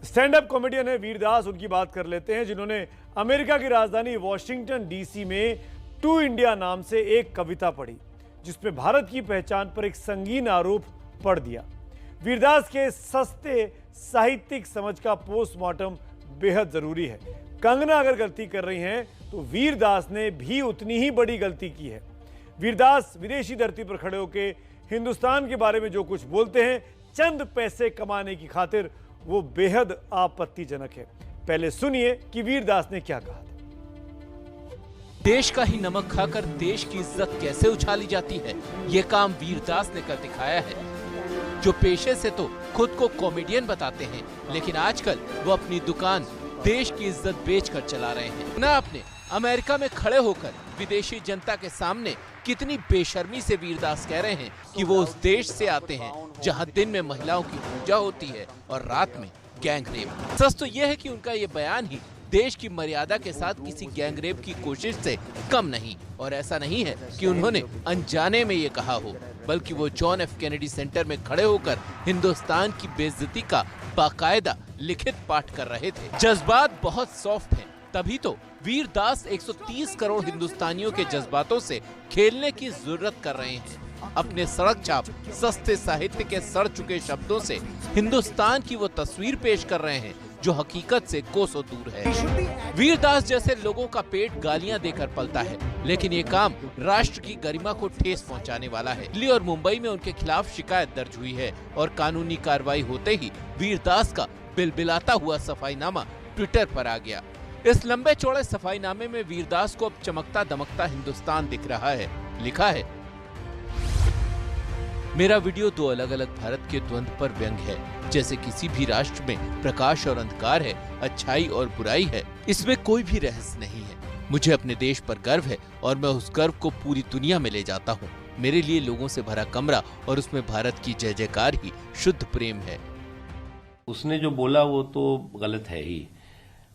Stand up comedian है वीरदास, उनकी बात कर लेते हैं, जिन्होंने अमेरिका की राजधानी वॉशिंगटन डीसी में टू इंडिया नाम से एक कविता पढ़ी जिसमें भारत की पहचान पर एक संगीन आरोप पढ़ दिया। वीरदास के सस्ते साहित्यिक समझ का पोस्टमार्टम बेहद जरूरी है। कंगना अगर गलती कर रही हैं तो वीरदास ने भी उतनी ही बड़ी गलती की है। वीरदास विदेशी धरती पर खड़े होकर हिंदुस्तान के बारे में जो कुछ बोलते हैं चंद पैसे कमाने की खातिर, वो बेहद आपत्तिजनक है। पहले सुनिए कि वीरदास ने क्या कहा था। देश का ही नमक खाकर देश की इज्जत कैसे उछाली जाती है, ये काम वीरदास ने कर दिखाया है। जो पेशे से तो खुद को कॉमेडियन बताते हैं, लेकिन आजकल वो अपनी दुकान देश की इज्जत बेचकर चला रहे हैं। ना आपने अमेरिका में खड़े होकर विदेशी जनता के सामने कितनी बेशर्मी से वीरदास कह रहे हैं कि वो उस देश से आते हैं जहां दिन में महिलाओं की पूजा होती है और रात में गैंग रेप। सच तो यह है कि उनका ये बयान ही देश की मर्यादा के साथ किसी गैंग रेप की कोशिश से कम नहीं। और ऐसा नहीं है कि उन्होंने अनजाने में ये कहा हो, बल्कि वो जॉन एफ कैनेडी सेंटर में खड़े होकर हिंदुस्तान की बेइज्जती का बाकायदा लिखित पाठ कर रहे थे। जज्बात बहुत सॉफ्ट हैं, तभी तो वीरदास 130 करोड़ हिंदुस्तानियों के जज्बातों से खेलने की जरूरत कर रहे हैं। अपने सड़क छाप सस्ते साहित्य के सड़ चुके शब्दों से हिंदुस्तान की वो तस्वीर पेश कर रहे हैं जो हकीकत से कोसों दूर है। वीरदास जैसे लोगों का पेट गालियां देकर पलता है, लेकिन ये काम राष्ट्र की गरिमा को ठेस पहुंचाने वाला है। दिल्ली और मुंबई में उनके खिलाफ शिकायत दर्ज हुई है और कानूनी कार्रवाई होते ही वीरदास का बिलबिलाता हुआ सफाईनामा ट्विटर पर आ गया। इस लंबे चौड़े सफाईनामे में वीरदास को अब चमकता दमकता हिंदुस्तान दिख रहा है। लिखा है, मेरा वीडियो दो अलग अलग भारत के द्वंद्व पर व्यंग है। जैसे किसी भी राष्ट्र में प्रकाश और अंधकार है, अच्छाई और बुराई है, इसमें कोई भी रहस्य नहीं है। मुझे अपने देश पर गर्व है और मैं उस गर्व को पूरी दुनिया में ले जाता हूँ। मेरे लिए लोगों से भरा कमरा और उसमें भारत की जय जयकार ही शुद्ध प्रेम है। उसने जो बोला वो तो गलत है ही,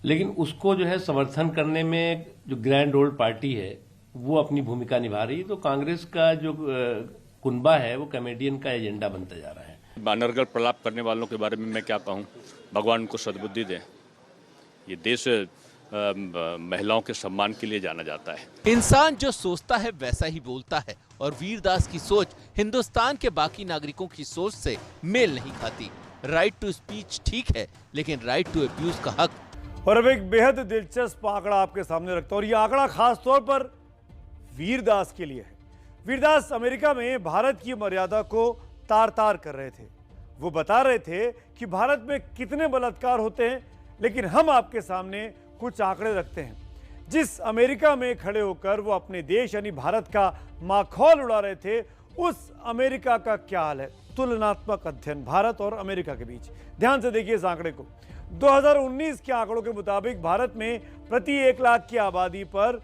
लेकिन उसको जो है समर्थन करने में जो ग्रैंड ओल्ड पार्टी है वो अपनी भूमिका निभा रही है। तो कांग्रेस का जो कुनबा है वो कॉमेडियन का एजेंडा बनता जा रहा है। अनर्गल प्रलाप करने वालों के बारे में मैं क्या कहूँ, भगवान उनको सद्बुद्धि दे। ये देश महिलाओं के सम्मान के लिए जाना जाता है। इंसान जो सोचता है वैसा ही बोलता है और वीरदास की सोच हिंदुस्तान के बाकी नागरिकों की सोच से मेल नहीं खाती। राइट टू स्पीच ठीक है, लेकिन राइट टू अब्यूज का हक। और अब एक बेहद दिलचस्प आंकड़ा आपके सामने रखता हूं, और यह आंकड़ा खास तौर पर वीरदास के लिए है। वीरदास अमेरिका में भारत की मर्यादा को तार तार कर रहे थे। वो बता रहे थे कि भारत में कितने बलात्कार होते हैं, लेकिन हम आपके सामने कुछ आंकड़े रखते हैं। जिस अमेरिका में खड़े होकर वो अपने देश यानी भारत का माखौल उड़ा रहे थे, उस अमेरिका का क्या हाल है। तुलनात्मक अध्ययन भारत और अमेरिका के बीच। ध्यान से देखिए इस आंकड़े को। 2019 के आंकड़ों के मुताबिक भारत में प्रति 1 लाख की आबादी पर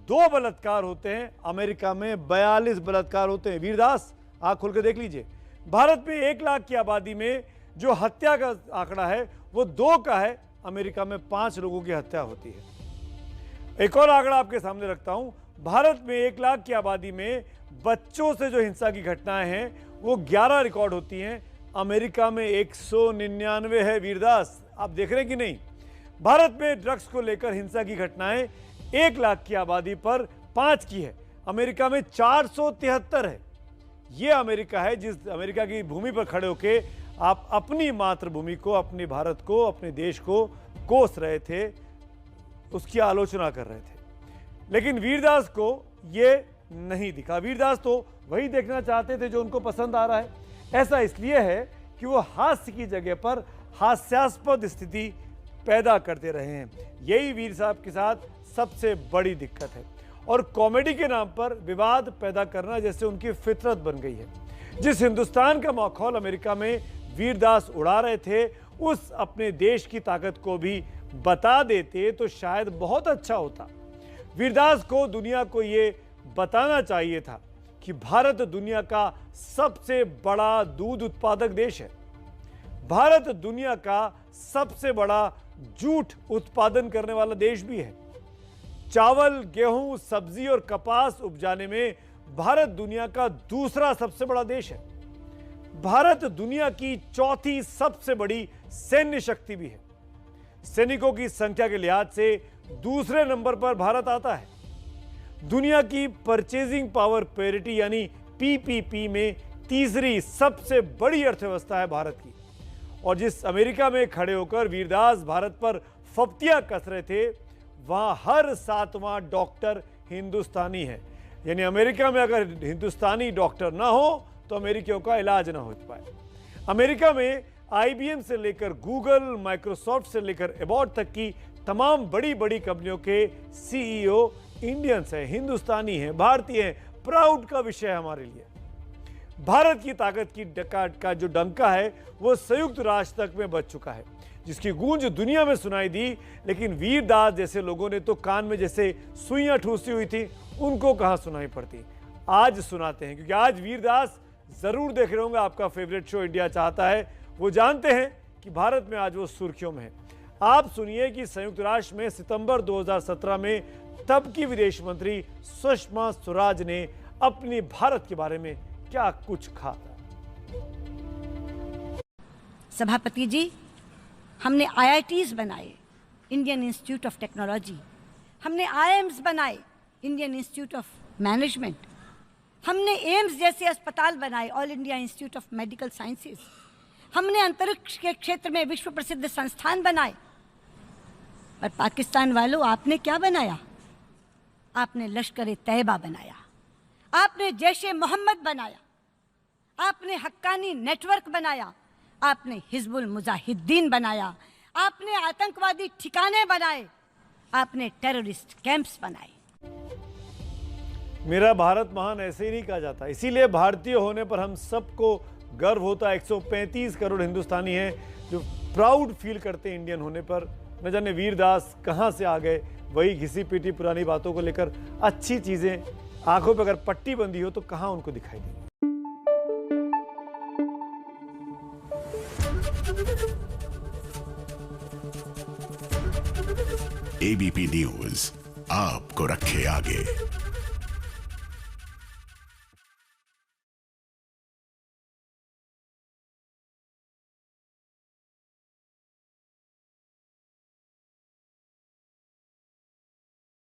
2 बलात्कार होते हैं, अमेरिका में 42 बलात्कार होते हैं। वीरदास आंख खोल के देख लीजिए, भारत में 1 लाख की आबादी में जो हत्या का आंकड़ा है वो 2 का है, अमेरिका में 5 लोगों की हत्या होती है। एक और आंकड़ा आपके सामने रखता हूं, भारत में 1 लाख की आबादी में बच्चों से जो हिंसा की घटनाएं हैं वो 11 रिकॉर्ड होती हैं, अमेरिका में 199 है। वीरदास आप देख रहे हैं कि नहीं, भारत में ड्रग्स को लेकर हिंसा की घटनाएं 1 लाख की आबादी पर 5 की है, अमेरिका में 473 है। यह अमेरिका है जिस अमेरिका की भूमि पर खड़े होके आप अपनी मातृभूमि को, अपने भारत को, अपने देश को कोस रहे थे, उसकी आलोचना कर रहे थे। लेकिन वीरदास को यह नहीं दिखा। वीरदास तो वही देखना चाहते थे जो उनको पसंद आ रहा है। ऐसा इसलिए है कि वो हास्य की जगह पर हास्यास्पद स्थिति पैदा करते रहे हैं। यही वीर साहब के साथ सबसे बड़ी दिक्कत है, और कॉमेडी के नाम पर विवाद पैदा करना जैसे उनकी फितरत बन गई है। जिस हिंदुस्तान का माहौल अमेरिका में वीरदास उड़ा रहे थे, उस अपने देश की ताकत को भी बता देते तो शायद बहुत अच्छा होता। वीरदास को दुनिया को ये बताना चाहिए था कि भारत दुनिया का सबसे बड़ा दूध उत्पादक देश है। भारत दुनिया का सबसे बड़ा जूट उत्पादन करने वाला देश भी है। चावल, गेहूं, सब्जी और कपास उपजाने में भारत दुनिया का दूसरा सबसे बड़ा देश है। भारत दुनिया की चौथी सबसे बड़ी सैन्य शक्ति भी है। सैनिकों की संख्या के लिहाज से दूसरे नंबर पर भारत आता है। दुनिया की परचेजिंग पावर पैरिटी यानी पीपीपी में तीसरी सबसे बड़ी अर्थव्यवस्था है भारत की। और जिस अमेरिका में खड़े होकर वीरदास भारत पर फप्तियां कस रहे थे, वहां हर 7वां डॉक्टर हिंदुस्तानी है। यानी अमेरिका में अगर हिंदुस्तानी डॉक्टर ना हो तो अमेरिकियों का इलाज ना हो पाए। अमेरिका में IBM से लेकर गूगल, माइक्रोसॉफ्ट से लेकर एबॉट तक की तमाम बड़ी बड़ी कंपनियों के CEO इंडियंस हैं, हिंदुस्तानी हैं, भारतीय हैं। प्राउड का विषय है हमारे लिए। भारत की ताकत की का जो डंका है वो संयुक्त राष्ट्र तक में बज चुका है, जिसकी गूंज दुनिया में सुनाई दी। लेकिन वीरदास जैसे लोगों ने तो कान में जैसे सुइयां ठूसी हुई थी, उनको कहां सुनाई पड़ती। आज सुनाते हैं, क्योंकि आज वीरदास जरूर देख रहे होंगे। आपका फेवरेट शो इंडिया चाहता है, वो जानते हैं कि भारत में आज वो सुर्खियों में है। आप सुनिए कि संयुक्त राष्ट्र में सितंबर 2017 में तब की विदेश मंत्री सुषमा स्वराज ने अपनी भारत के बारे में क्या कुछ कहा। सभापति जी, हमने IITs बनाए, इंडियन इंस्टीट्यूट ऑफ टेक्नोलॉजी, हमने IIMs बनाए, इंडियन इंस्टीट्यूट ऑफ मैनेजमेंट, हमने एम्स जैसे अस्पताल बनाए, all India institute of medical sciences, हमने अंतरिक्ष के क्षेत्र में विश्व प्रसिद्ध संस्थान बनाए। और पाकिस्तान वालों, आपने क्या बनाया? आपने लश्कर-ए-तैयबा बनाया, आपने जैश-ए-मोहम्मद बनाया, आपने हक्कानी नेटवर्क बनाया, आपने हिजबुल मुजाहिदीन बनाया, आपने आतंकवादी ठिकाने बनाए, आपने टेररिस्ट कैंप्स बनाए। मेरा भारत महान ऐसे ही नहीं कहा जाता। इसीलिए भारतीय होने पर हम सबको गर्व होता है। 135 करोड़ हिंदुस्तानी हैं जो प्राउड फील करते हैं इंडियन होने पर। न जाने वीरदास कहां से आ गए, वही घिसी पीटी पुरानी बातों को लेकर। अच्छी चीजें आंखों पर अगर पट्टी बंदी हो तो कहां उनको दिखाई देगी। ABP न्यूज आपको रखे आगे।